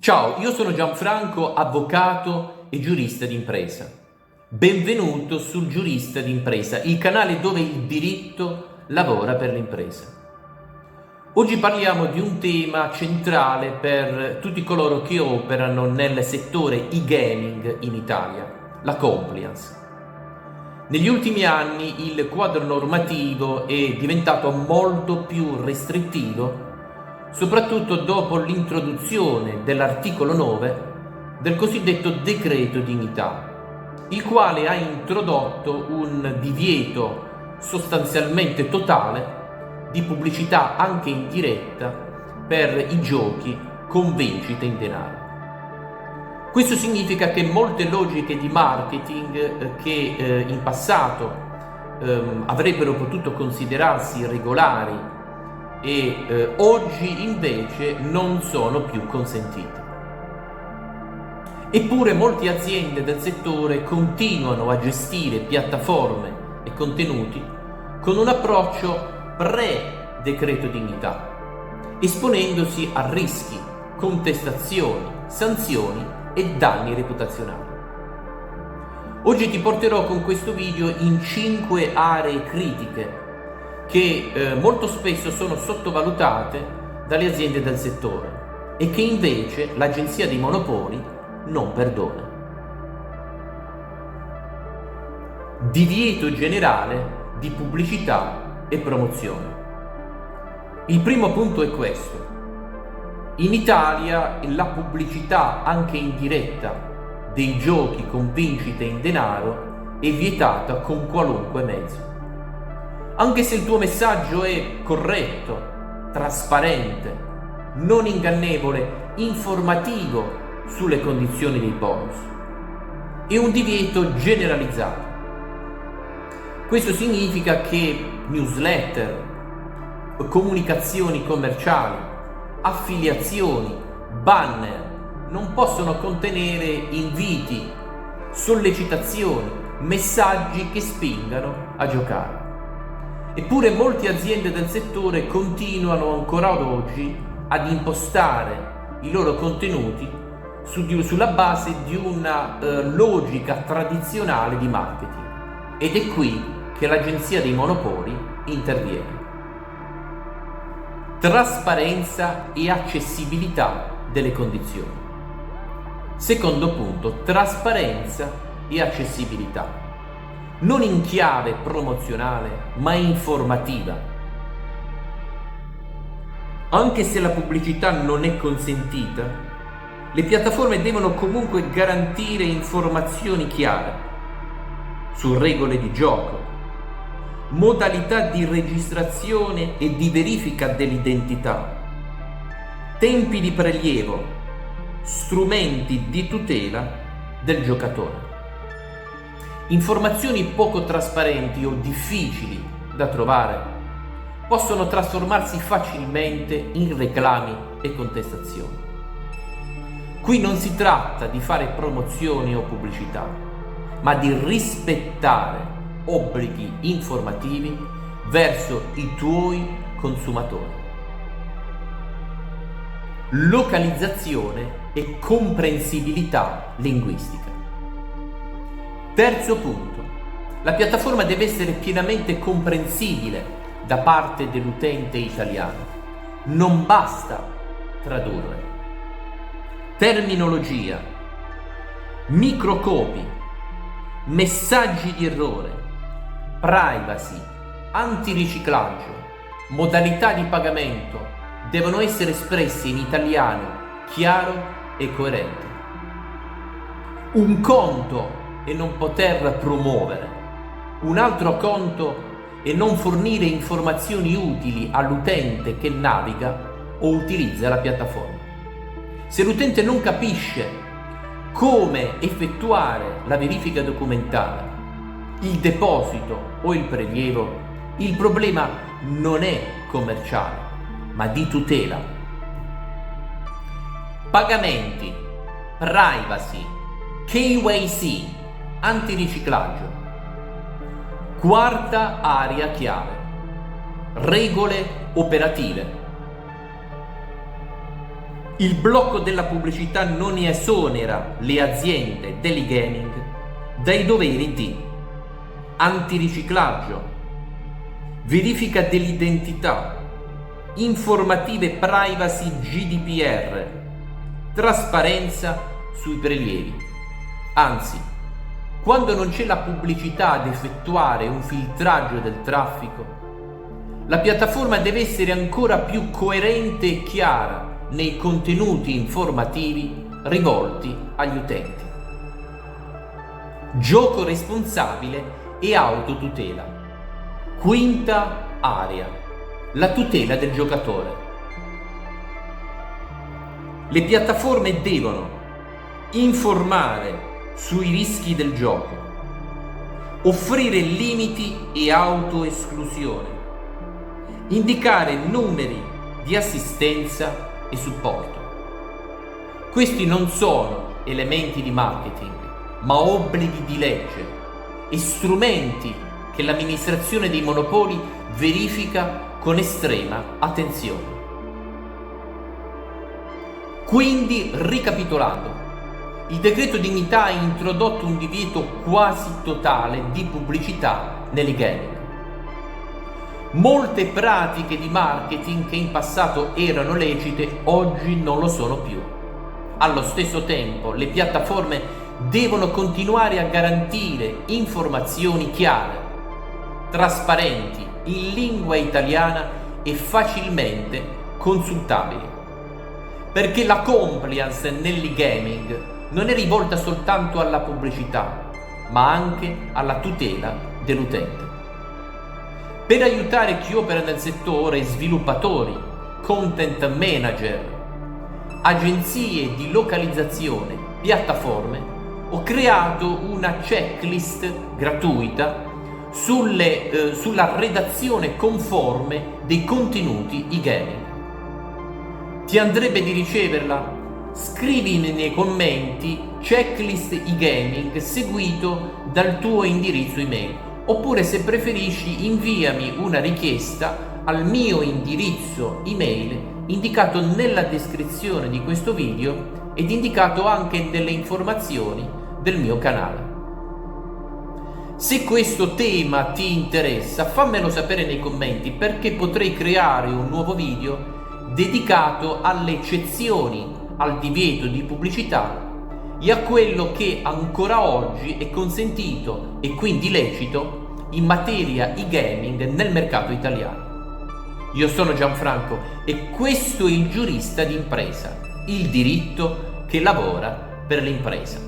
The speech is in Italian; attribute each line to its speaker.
Speaker 1: Ciao, io sono Gianfranco, avvocato e giurista d'impresa. Benvenuto sul Giurista d'impresa, il canale dove il diritto lavora per l'impresa. Oggi parliamo di un tema centrale per tutti coloro che operano nel settore e-gaming in Italia, la compliance. Negli ultimi anni il quadro normativo è diventato molto più restrittivo, soprattutto dopo l'introduzione dell'articolo 9 del cosiddetto decreto dignità, il quale ha introdotto un divieto sostanzialmente totale di pubblicità anche in diretta per i giochi con vincite in denaro. Questo significa che molte logiche di marketing che in passato avrebbero potuto considerarsi regolari e oggi invece non sono più consentite. Eppure molte aziende del settore continuano a gestire piattaforme e contenuti con un approccio pre-decreto dignità, esponendosi a rischi, contestazioni, sanzioni e danni reputazionali. Oggi ti porterò con questo video in 5 aree critiche che molto spesso sono sottovalutate dalle aziende del settore e che invece l'Agenzia dei Monopoli non perdona. Divieto generale di pubblicità e promozione. Il primo punto è questo. In Italia la pubblicità anche in diretta dei giochi con vincite in denaro è vietata con qualunque mezzo. Anche se il tuo messaggio è corretto, trasparente, non ingannevole, informativo sulle condizioni dei bonus, è un divieto generalizzato. Questo significa che newsletter, comunicazioni commerciali, affiliazioni, banner non possono contenere inviti, sollecitazioni, messaggi che spingano a giocare. Eppure molte aziende del settore continuano ancora ad oggi ad impostare i loro contenuti sulla base di una logica tradizionale di marketing. Ed è qui che l'Agenzia dei Monopoli interviene. Trasparenza e accessibilità delle condizioni. Secondo punto, trasparenza e accessibilità. Non in chiave promozionale, ma informativa. Anche se la pubblicità non è consentita, le piattaforme devono comunque garantire informazioni chiare su regole di gioco, modalità di registrazione e di verifica dell'identità, tempi di prelievo, strumenti di tutela del giocatore. Informazioni poco trasparenti o difficili da trovare possono trasformarsi facilmente in reclami e contestazioni. Qui non si tratta di fare promozioni o pubblicità, ma di rispettare obblighi informativi verso i tuoi consumatori. Localizzazione e comprensibilità linguistica. Terzo punto, la piattaforma deve essere pienamente comprensibile da parte dell'utente italiano. Non basta tradurre. Terminologia, microcopi, messaggi di errore, privacy, antiriciclaggio, modalità di pagamento devono essere espressi in italiano chiaro e coerente. Un conto e non poter promuovere, un altro conto e non fornire informazioni utili all'utente che naviga o utilizza la piattaforma. Se l'utente non capisce come effettuare la verifica documentale, il deposito o il prelievo, il problema non è commerciale, ma di tutela. Pagamenti, privacy, KYC, antiriciclaggio. Quarta area chiave, regole operative. Il blocco della pubblicità non esonera le aziende dell'e-gaming dai doveri di antiriciclaggio, verifica dell'identità, informative privacy GDPR, trasparenza sui prelievi. Anzi, quando non c'è la pubblicità ad effettuare un filtraggio del traffico, la piattaforma deve essere ancora più coerente e chiara nei contenuti informativi rivolti agli utenti. Gioco responsabile e autotutela. Quinta area: la tutela del giocatore. Le piattaforme devono informare sui rischi del gioco, offrire limiti e autoesclusione, indicare numeri di assistenza e supporto. Questi non sono elementi di marketing, ma obblighi di legge e strumenti che l'amministrazione dei monopoli verifica con estrema attenzione. Quindi, ricapitolando, il decreto dignità ha introdotto un divieto quasi totale di pubblicità nell'e-gaming. Molte pratiche di marketing che in passato erano lecite oggi non lo sono più. Allo stesso tempo, le piattaforme devono continuare a garantire informazioni chiare, trasparenti, in lingua italiana e facilmente consultabili. Perché la compliance nell'e-gaming non è rivolta soltanto alla pubblicità, ma anche alla tutela dell'utente. Per aiutare chi opera nel settore, sviluppatori, content manager, agenzie di localizzazione, piattaforme, ho creato una checklist gratuita sulla redazione conforme dei contenuti e-gaming. Ti andrebbe di riceverla? Scrivi nei commenti checklist e-gaming seguito dal tuo indirizzo email, oppure se preferisci inviami una richiesta al mio indirizzo email indicato nella descrizione di questo video ed indicato anche nelle informazioni del mio canale. Se questo tema ti interessa, fammelo sapere nei commenti, perché potrei creare un nuovo video dedicato alle eccezioni al divieto di pubblicità e a quello che ancora oggi è consentito e quindi lecito in materia e-gaming nel mercato italiano. Io sono Gianfranco e questo è il giurista d'impresa, il diritto che lavora per l'impresa.